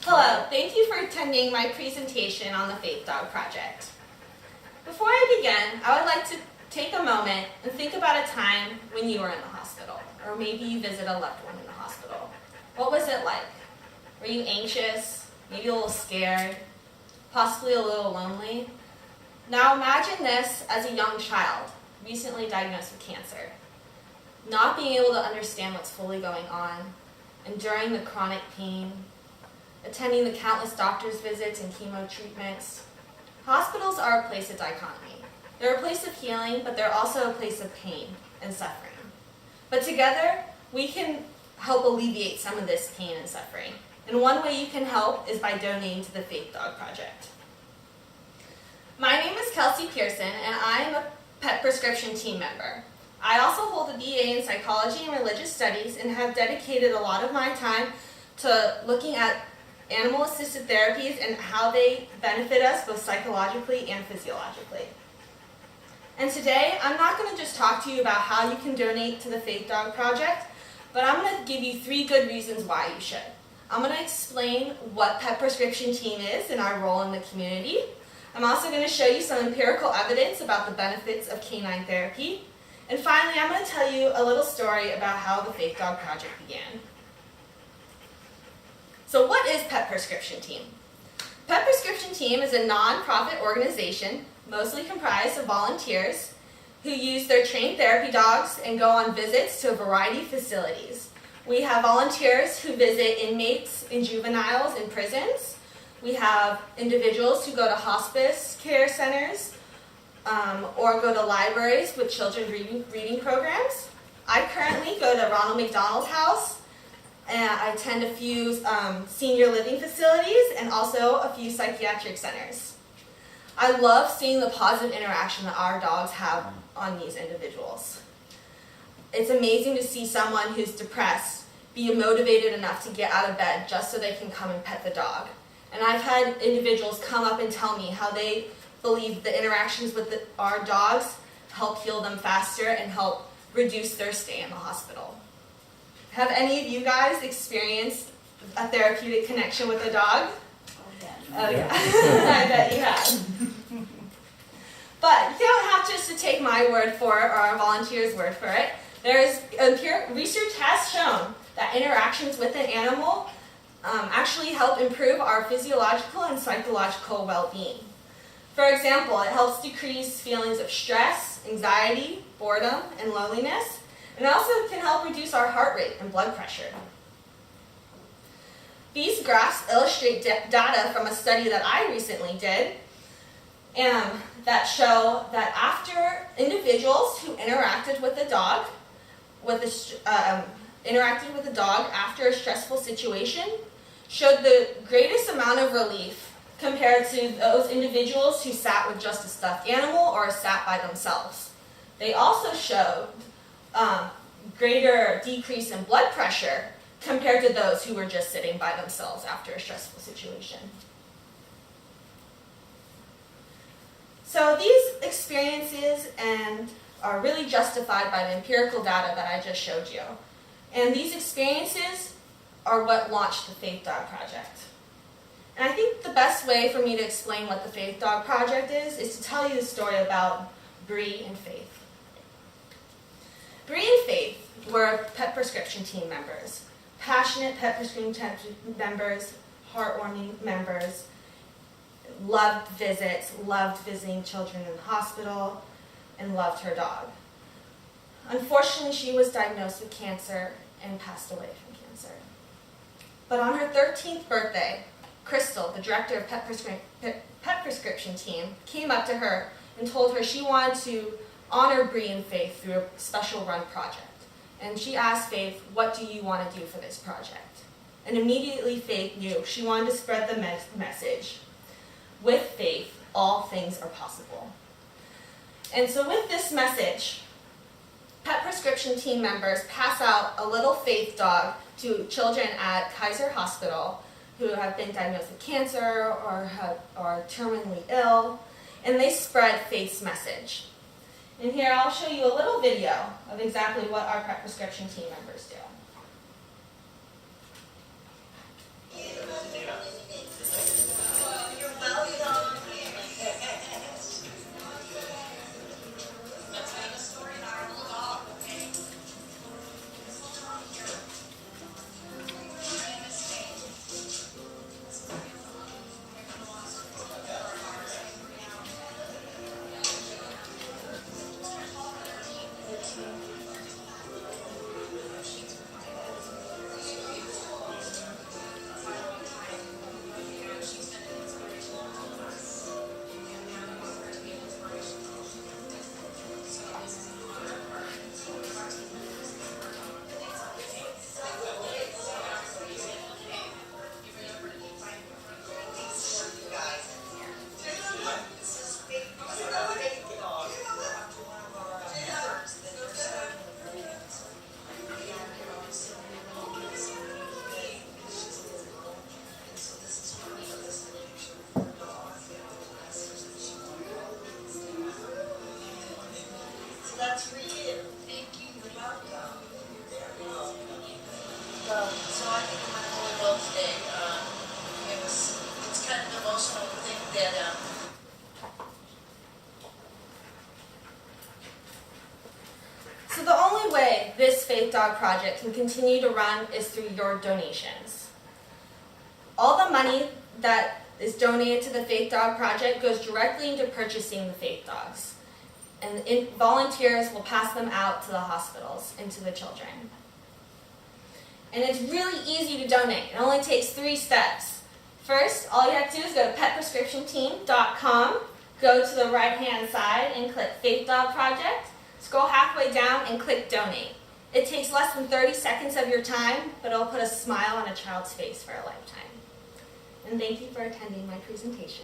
Hello, thank you for attending my presentation on the Faith Dog Project. Before I begin, I would like to take a moment and think about a time when you were in the hospital, or maybe you visit a loved one in the hospital. What was it like? Were you anxious, maybe a little scared, possibly a little lonely? Now imagine this as a young child, recently diagnosed with cancer, not being able to understand what's fully going on, enduring the chronic pain, attending the countless doctor's visits and chemo treatments. Hospitals are a place of dichotomy. They're a place of healing, but they're also a place of pain and suffering. But together, we can help alleviate some of this pain and suffering. And one way you can help is by donating to the Faith Dog Project. My name is Kelsey Pearson, and I'm a pet prescription team member. I also hold a BA in psychology and religious studies and have dedicated a lot of my time to looking at animal-assisted therapies and how they benefit us both psychologically and physiologically. And today, I'm not going to just talk to you about how you can donate to the Faith Dog Project, but I'm going to give you 3 good reasons why you should. I'm going to explain what Pet Prescription Team is and our role in the community. I'm also going to show you some empirical evidence about the benefits of canine therapy. And finally, I'm going to tell you a little story about how the Faith Dog Project began. So what is Pet Prescription Team? Pet Prescription Team is a non-profit organization, mostly comprised of volunteers, who use their trained therapy dogs and go on visits to a variety of facilities. We have volunteers who visit inmates and juveniles in prisons. We have individuals who go to hospice care centers or go to libraries with children's reading programs. I currently go to Ronald McDonald House, and I attend a few senior living facilities and also a few psychiatric centers. I love seeing the positive interaction that our dogs have on these individuals. It's amazing to see someone who's depressed be motivated enough to get out of bed just so they can come and pet the dog. And I've had individuals come up and tell me how they believe the interactions with our dogs help heal them faster and help reduce their stay in the hospital. Have any of you guys experienced a therapeutic connection with a dog? Oh yeah. I bet you have. But you don't have just to take my word for it or our volunteers' word for it. Research has shown that interactions with an animal actually help improve our physiological and psychological well-being. For example, it helps decrease feelings of stress, anxiety, boredom, and loneliness. And it also can help reduce our heart rate and blood pressure. These graphs illustrate data from a study that I recently did that show that after individuals who interacted with a dog, after a stressful situation showed the greatest amount of relief compared to those individuals who sat with just a stuffed animal or sat by themselves. They also showed greater decrease in blood pressure compared to those who were just sitting by themselves after a stressful situation. So these experiences are really justified by the empirical data that I just showed you. And these experiences are what launched the Faith Dog Project. And I think the best way for me to explain what the Faith Dog Project is to tell you the story about Bree and Faith. Bree and Faith were Pet Prescription Team members, passionate Pet Prescription Team members, heartwarming members, loved visits, loved visiting children in the hospital, and loved her dog. Unfortunately, she was diagnosed with cancer and passed away from cancer. But on her 13th birthday, Crystal, the director of Pet Prescription Team, came up to her and told her she wanted to honor Bree and Faith through a special run project. And she asked Faith, what do you want to do for this project? And immediately Faith knew she wanted to spread the message. With faith, all things are possible. And so with this message, Pet Prescription Team members pass out a little Faith dog to children at Kaiser Hospital who have been diagnosed with cancer or are terminally ill, and they spread Faith's message. And here I'll show you a little video of exactly what our Pet Prescription Team members do. Dog Project can continue to run is through your donations. All the money that is donated to the Faith Dog Project goes directly into purchasing the Faith Dogs, and volunteers will pass them out to the hospitals and to the children. And it's really easy to donate. It only takes 3 steps. First, all you have to do is go to petprescriptionteam.com, go to the right-hand side and click Faith Dog Project, scroll halfway down and click Donate. It takes less than 30 seconds of your time, but it'll put a smile on a child's face for a lifetime. And thank you for attending my presentation.